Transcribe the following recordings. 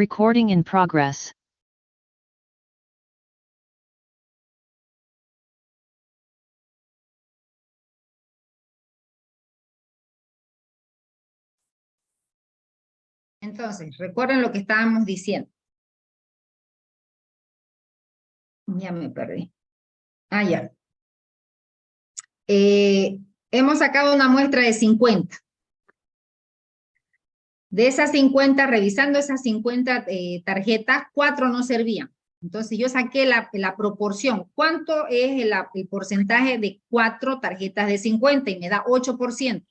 Recording in progress. Entonces, recuerden lo que estábamos diciendo. Ya me perdí. Ah, ya. Hemos sacado una muestra de 50. De esas 50, revisando esas 50 tarjetas, 4 no servían. Entonces yo saqué la proporción. ¿Cuánto es el porcentaje de 4 tarjetas de 50? Y me da 8%.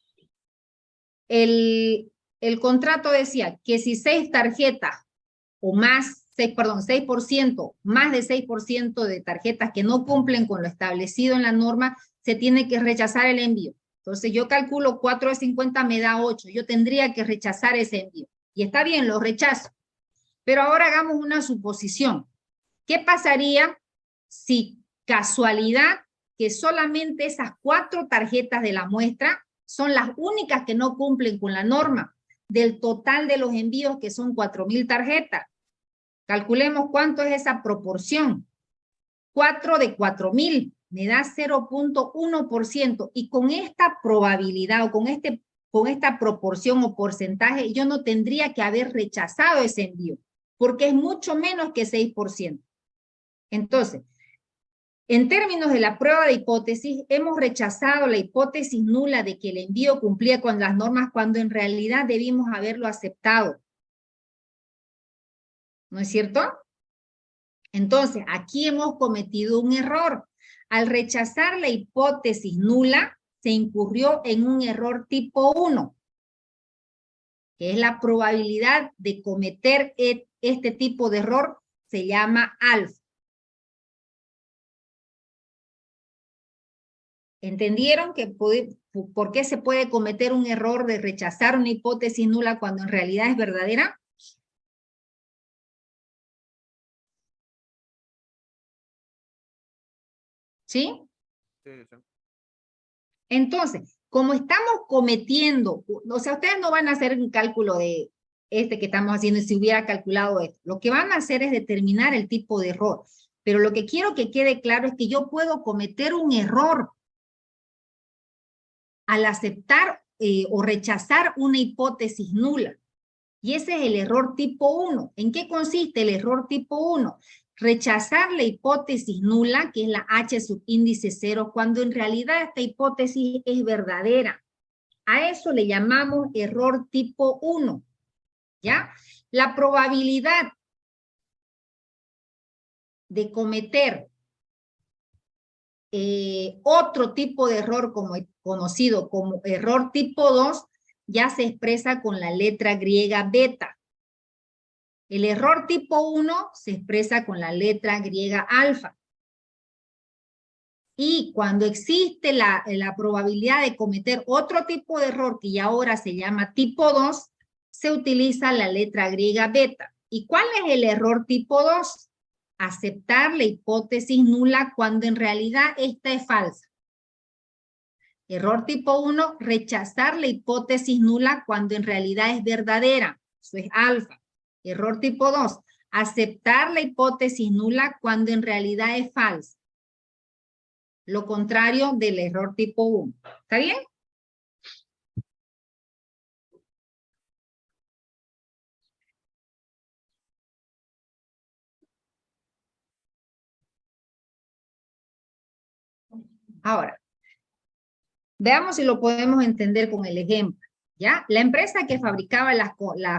El contrato decía que si 6 tarjetas o más, 6%, más de 6% de tarjetas que no cumplen con lo establecido en la norma, se tiene que rechazar el envío. Entonces yo calculo 4 de 50 me da 8. Yo tendría que rechazar ese envío. Y está bien, lo rechazo. Pero ahora hagamos una suposición. ¿Qué pasaría si casualidad que solamente esas 4 tarjetas de la muestra son las únicas que no cumplen con la norma del total de los envíos, que son 4,000 tarjetas? Calculemos cuánto es esa proporción. 4 de 4,000 me da 0.1%. Y con esta probabilidad o con esta proporción o porcentaje, yo no tendría que haber rechazado ese envío, porque es mucho menos que 6%. Entonces, en términos de la prueba de hipótesis, hemos rechazado la hipótesis nula de que el envío cumplía con las normas cuando en realidad debimos haberlo aceptado. ¿No es cierto? Entonces, aquí hemos cometido un error. Al rechazar la hipótesis nula, se incurrió en un error tipo 1, que es la probabilidad de cometer este tipo de error, se llama alfa. ¿Entendieron que por qué se puede cometer un error de rechazar una hipótesis nula cuando en realidad es verdadera? ¿Sí? Sí, sí. Entonces, como estamos cometiendo, o sea, ustedes no van a hacer un cálculo de este que estamos haciendo si hubiera calculado esto. Lo que van a hacer es determinar el tipo de error. Pero lo que quiero que quede claro es que yo puedo cometer un error al aceptar o rechazar una hipótesis nula. Y ese es el error tipo 1. ¿En qué consiste el error tipo 1? Rechazar la hipótesis nula, que es la H subíndice 0, cuando en realidad esta hipótesis es verdadera. A eso le llamamos error tipo 1. ¿Ya? La probabilidad de cometer otro tipo de error conocido como error tipo 2 ya se expresa con la letra griega beta. El error tipo 1 se expresa con la letra griega alfa. Y cuando existe la probabilidad de cometer otro tipo de error que ya ahora se llama tipo 2, se utiliza la letra griega beta. ¿Y cuál es el error tipo 2? Aceptar la hipótesis nula cuando en realidad esta es falsa. Error tipo 1, rechazar la hipótesis nula cuando en realidad es verdadera. Eso es alfa. Error tipo 2, aceptar la hipótesis nula cuando en realidad es falsa. Lo contrario del error tipo 1. ¿Está bien? Ahora, veamos si lo podemos entender con el ejemplo. ¿Ya? La empresa que fabricaba las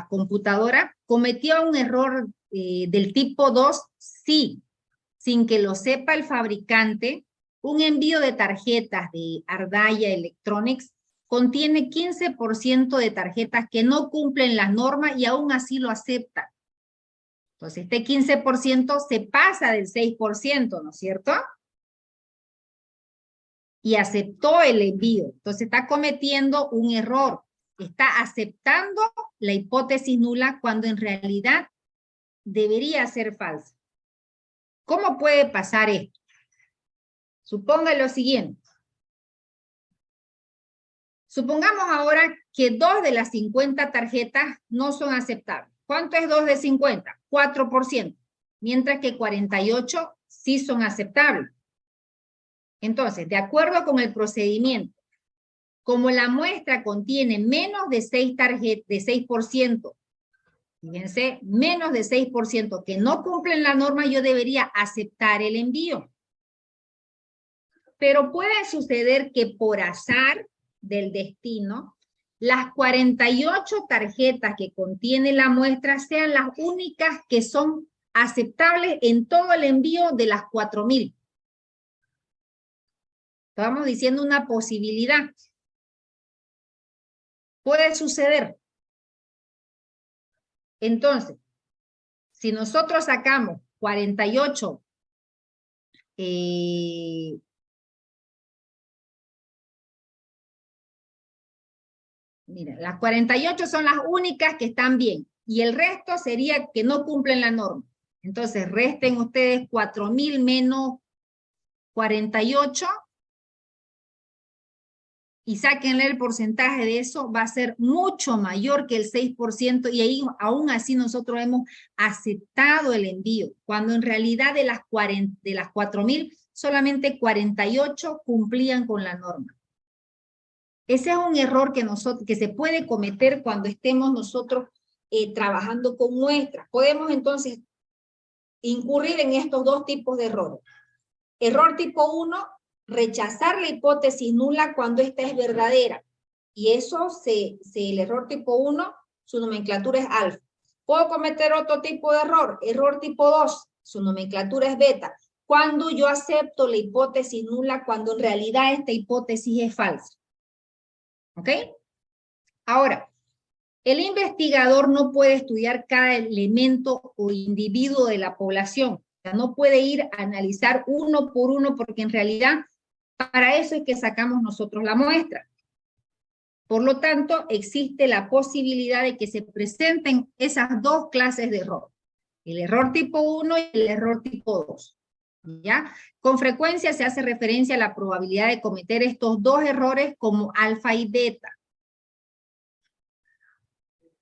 computadoras cometió un error del tipo 2, sí, sin que lo sepa el fabricante. Un envío de tarjetas de Ardaya Electronics contiene 15% de tarjetas que no cumplen las normas y aún así lo acepta. Entonces, este 15% se pasa del 6%, ¿no es cierto? Y aceptó el envío. Entonces, está cometiendo un error. Está aceptando la hipótesis nula cuando en realidad debería ser falsa. ¿Cómo puede pasar esto? Suponga lo siguiente. Supongamos ahora que 2 de las 50 tarjetas no son aceptables. ¿Cuánto es 2 de 50? 4%. Mientras que 48 sí son aceptables. Entonces, de acuerdo con el procedimiento, como la muestra contiene menos de 6 tarjetas, de 6%, fíjense, menos de 6% que no cumplen la norma, yo debería aceptar el envío. Pero puede suceder que por azar del destino, las 48 tarjetas que contiene la muestra sean las únicas que son aceptables en todo el envío de las 4,000. Estamos diciendo una posibilidad. Puede suceder. Entonces, si nosotros sacamos 48, mira, las 48 son las únicas que están bien, y el resto sería que no cumplen la norma. Entonces, resten ustedes 4,000 menos 48, y sáquenle el porcentaje de eso, va a ser mucho mayor que el 6%, y ahí aún así nosotros hemos aceptado el envío, cuando en realidad de las 4,000, solamente 48 cumplían con la norma. Ese es un error que se puede cometer cuando estemos nosotros trabajando con muestras. Podemos entonces incurrir en estos dos tipos de errores. Error tipo 1, rechazar la hipótesis nula cuando esta es verdadera. Y eso, el error tipo 1, su nomenclatura es alfa. Puedo cometer otro tipo de error. Error tipo 2, su nomenclatura es beta. Cuando yo acepto la hipótesis nula cuando en realidad esta hipótesis es falsa. ¿Ok? Ahora, el investigador no puede estudiar cada elemento o individuo de la población. O sea, no puede ir a analizar uno por uno, porque en realidad para eso es que sacamos nosotros la muestra. Por lo tanto, existe la posibilidad de que se presenten esas dos clases de error. El error tipo 1 y el error tipo 2. ¿Ya? Con frecuencia se hace referencia a la probabilidad de cometer estos dos errores como alfa y beta.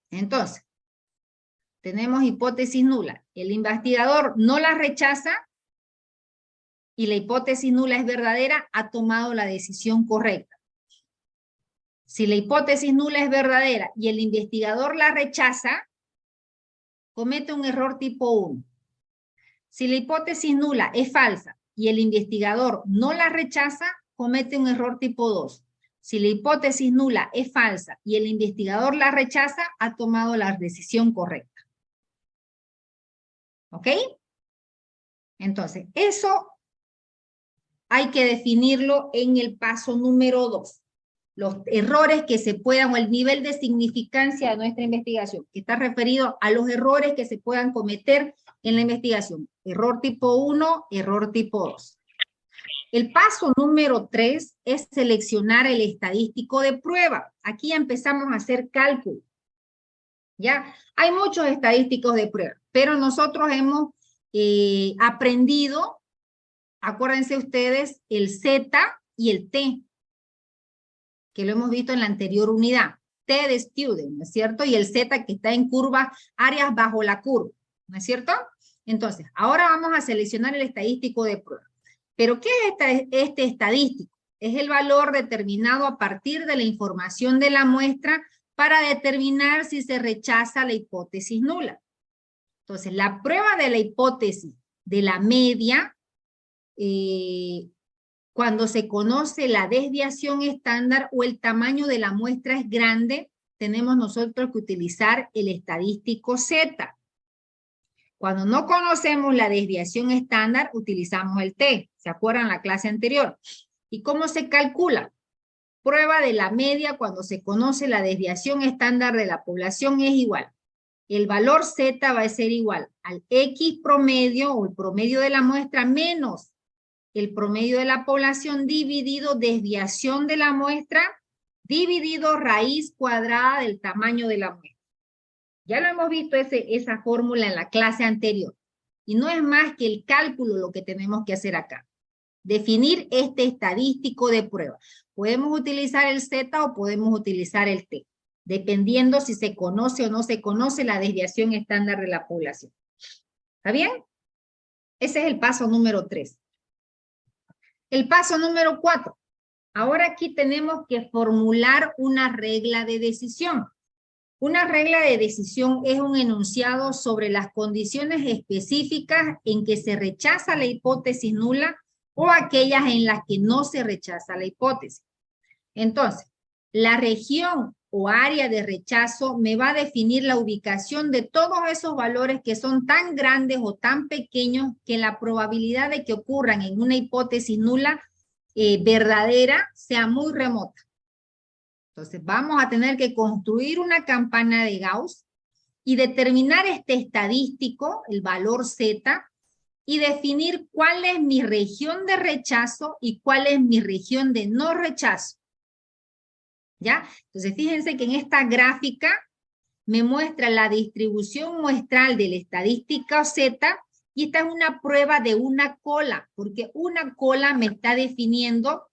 Entonces, tenemos hipótesis nula. El investigador no la rechaza y la hipótesis nula es verdadera, ha tomado la decisión correcta. Si la hipótesis nula es verdadera y el investigador la rechaza, comete un error tipo 1. Si la hipótesis nula es falsa y el investigador no la rechaza, comete un error tipo 2. Si la hipótesis nula es falsa y el investigador la rechaza, ha tomado la decisión correcta. ¿Ok? Entonces, eso hay que definirlo en el paso número 2. Los errores que se puedan, o el nivel de significancia de nuestra investigación, que está referido a los errores que se puedan cometer en la investigación. Error tipo 1, error tipo 2. El paso número 3 es seleccionar el estadístico de prueba. Aquí empezamos a hacer cálculo. ¿Ya? Hay muchos estadísticos de prueba, pero nosotros hemos aprendido, acuérdense ustedes, el Z y el T, que lo hemos visto en la anterior unidad. T de student, ¿no es cierto? Y el Z que está en curva, áreas bajo la curva, ¿no es cierto? Entonces, ahora vamos a seleccionar el estadístico de prueba. ¿Pero qué es este estadístico? Es el valor determinado a partir de la información de la muestra para determinar si se rechaza la hipótesis nula. Entonces, la prueba de la hipótesis de la media, cuando se conoce la desviación estándar o el tamaño de la muestra es grande, tenemos nosotros que utilizar el estadístico Z. Cuando no conocemos la desviación estándar, utilizamos el T. ¿Se acuerdan la clase anterior? ¿Y cómo se calcula? Prueba de la media cuando se conoce la desviación estándar de la población es igual. El valor Z va a ser igual al X promedio o el promedio de la muestra menos el promedio de la población dividido desviación de la muestra dividido raíz cuadrada del tamaño de la muestra. Ya lo hemos visto esa fórmula en la clase anterior. Y no es más que el cálculo lo que tenemos que hacer acá. Definir este estadístico de prueba. Podemos utilizar el Z o podemos utilizar el T. dependiendo si se conoce o no se conoce la desviación estándar de la población. ¿Está bien? Ese es el paso número 3. El paso número 4. Ahora aquí tenemos que formular una regla de decisión. Una regla de decisión es un enunciado sobre las condiciones específicas en que se rechaza la hipótesis nula o aquellas en las que no se rechaza la hipótesis. Entonces, la región o área de rechazo me va a definir la ubicación de todos esos valores que son tan grandes o tan pequeños que la probabilidad de que ocurran en una hipótesis nula verdadera sea muy remota. Entonces vamos a tener que construir una campana de Gauss y determinar este estadístico, el valor Z, y definir cuál es mi región de rechazo y cuál es mi región de no rechazo. ¿Ya? Entonces fíjense que en esta gráfica me muestra la distribución muestral de la estadística Z y esta es una prueba de una cola, porque una cola me está definiendo,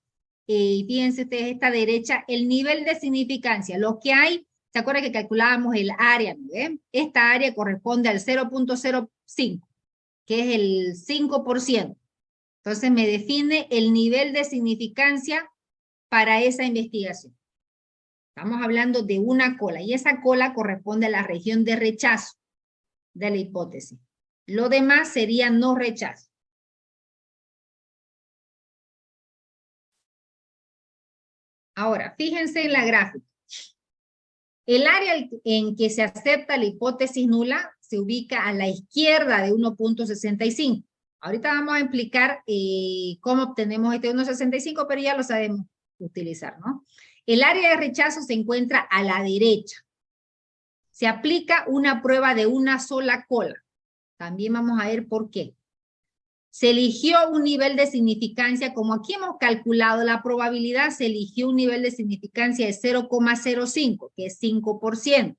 fíjense ustedes esta derecha, el nivel de significancia. Lo que hay, ¿se acuerdan que calculábamos el área? ¿Ven? Esta área corresponde al 0.05, que es el 5%. Entonces me define el nivel de significancia para esa investigación. Estamos hablando de una cola y esa cola corresponde a la región de rechazo de la hipótesis. Lo demás sería no rechazo. Ahora, fíjense en la gráfica. El área en que se acepta la hipótesis nula se ubica a la izquierda de 1.65. Ahorita vamos a explicar cómo obtenemos este 1.65, pero ya lo sabemos utilizar, ¿no? El área de rechazo se encuentra a la derecha. Se aplica una prueba de una sola cola. También vamos a ver por qué. Se eligió un nivel de significancia, como aquí hemos calculado la probabilidad, se eligió un nivel de significancia de 0,05, que es 5%.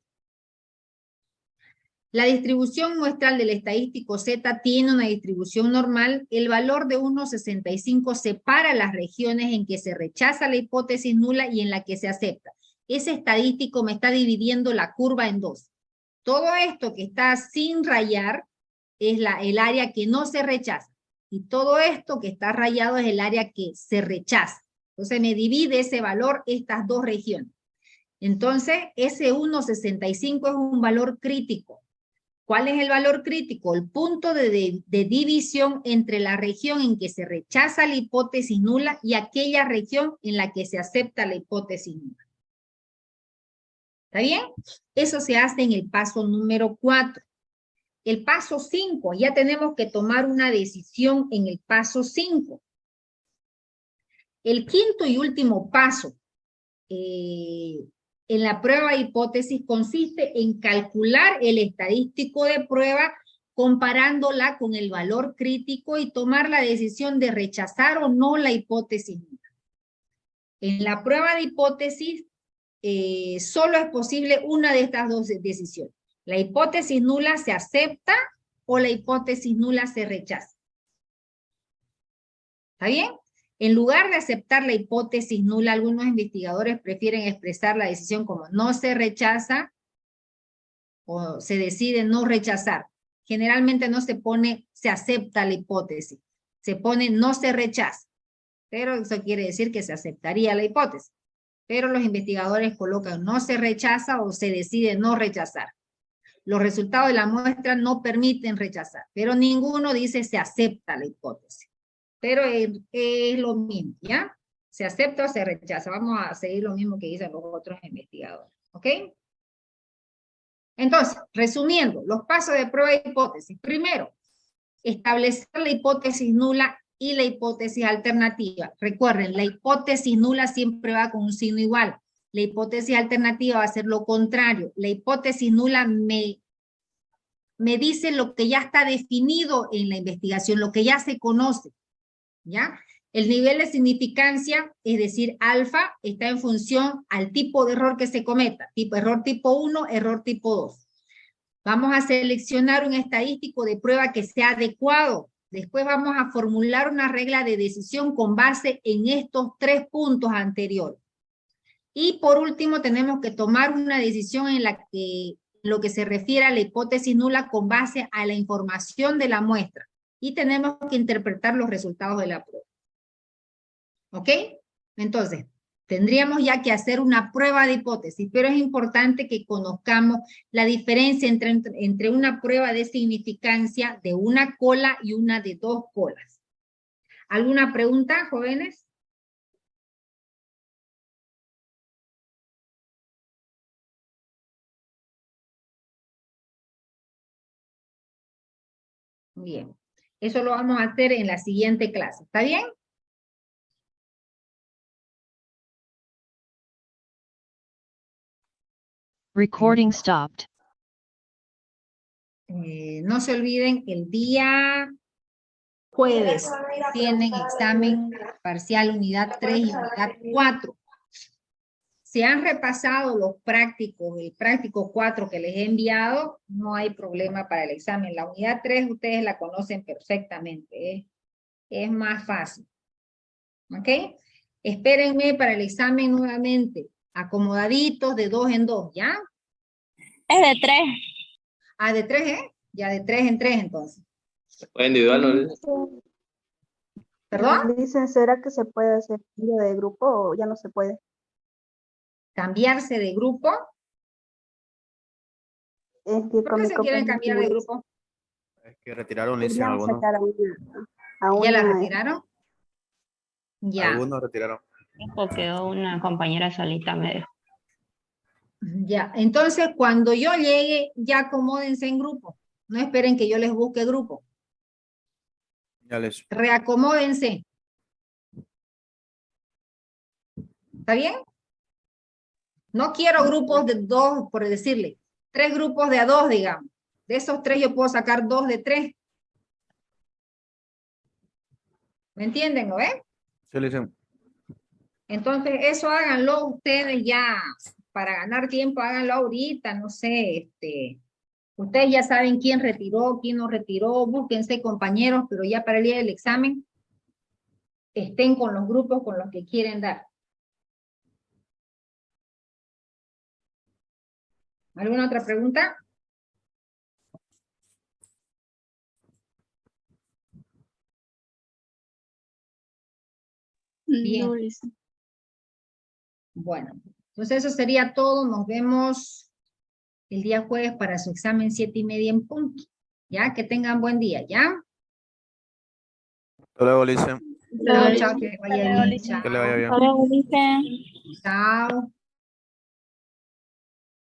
La distribución muestral del estadístico Z tiene una distribución normal. El valor de 1.65 separa las regiones en que se rechaza la hipótesis nula y en la que se acepta. Ese estadístico me está dividiendo la curva en dos. Todo esto que está sin rayar es el área que no se rechaza. Y todo esto que está rayado es el área que se rechaza. Entonces me divide ese valor estas dos regiones. Entonces ese 1.65 es un valor crítico. ¿Cuál es el valor crítico? El punto de división entre la región en que se rechaza la hipótesis nula y aquella región en la que se acepta la hipótesis nula. ¿Está bien? Eso se hace en el paso número 4. El paso 5, ya tenemos que tomar una decisión en el paso 5. El quinto y último paso en la prueba de hipótesis consiste en calcular el estadístico de prueba comparándola con el valor crítico y tomar la decisión de rechazar o no la hipótesis nula. En la prueba de hipótesis solo es posible una de estas dos decisiones. La hipótesis nula se acepta o la hipótesis nula se rechaza. ¿Está bien? En lugar de aceptar la hipótesis nula, algunos investigadores prefieren expresar la decisión como no se rechaza o se decide no rechazar. Generalmente no se pone se acepta la hipótesis, se pone no se rechaza. Pero eso quiere decir que se aceptaría la hipótesis. Pero los investigadores colocan no se rechaza o se decide no rechazar. Los resultados de la muestra no permiten rechazar, pero ninguno dice se acepta la hipótesis. Pero es lo mismo, ¿ya? Se acepta o se rechaza. Vamos a seguir lo mismo que dicen los otros investigadores, ¿ok? Entonces, resumiendo, los pasos de prueba de hipótesis. Primero, establecer la hipótesis nula y la hipótesis alternativa. Recuerden, la hipótesis nula siempre va con un signo igual. La hipótesis alternativa va a ser lo contrario. La hipótesis nula me dice lo que ya está definido en la investigación, lo que ya se conoce. ¿Ya? El nivel de significancia, es decir, alfa, está en función al tipo de error que se cometa. Error tipo 1, error tipo 2. Vamos a seleccionar un estadístico de prueba que sea adecuado. Después vamos a formular una regla de decisión con base en estos 3 puntos anteriores. Y por último, tenemos que tomar una decisión en la que lo que se refiere a la hipótesis nula con base a la información de la muestra. Y tenemos que interpretar los resultados de la prueba. ¿Ok? Entonces, tendríamos ya que hacer una prueba de hipótesis, pero es importante que conozcamos la diferencia entre una prueba de significancia de una cola y una de dos colas. ¿Alguna pregunta, jóvenes? Bien, eso lo vamos a hacer en la siguiente clase, ¿está bien? Recording stopped. No se olviden, el día jueves tienen examen parcial unidad 3 y unidad 4. Si han repasado los prácticos, el práctico 4 que les he enviado, no hay problema para el examen. La unidad 3 ustedes la conocen perfectamente, es más fácil. ¿Ok? Espérenme para el examen nuevamente, acomodaditos de 2 en 2, ¿ya? Es de 3. Ah, de 3, ¿eh? Ya de 3 en 3 entonces. ¿O individual no? ¿Perdón? Dicen, ¿será que se puede hacer cambio de grupo o ya no se puede? Cambiarse de grupo. Es que ¿Por con qué mi se quieren cambiar de compañero grupo? Es que retiraron, dicen querían algunos. sacar a ¿Ya la una, retiraron? Ya. Algunos retiraron. Quedó una compañera solita, me dejó. Ya, entonces cuando yo llegue, ya acomódense en grupo. No esperen que yo les busque grupo. Ya les. Reacomódense. ¿Está bien? No quiero grupos de 2, por decirle. 3 grupos de a 2, digamos. De esos 3 yo puedo sacar 2 de 3. ¿Me entienden, no ven? Sí, le dicen. Entonces eso háganlo ustedes ya. Para ganar tiempo, háganlo ahorita, no sé, ustedes ya saben quién retiró, quién no retiró, búsquense compañeros, pero ya para el día del examen, estén con los grupos con los que quieren dar. ¿Alguna otra pregunta? Bien. Bueno, entonces eso sería todo. Nos vemos el día jueves para su examen 7:30 en punto. Ya, que tengan buen día, ¿ya? Hasta luego, le dicen. Chao, que vaya bien, chao. Que le vaya bien. Hola, Ulises. Chao.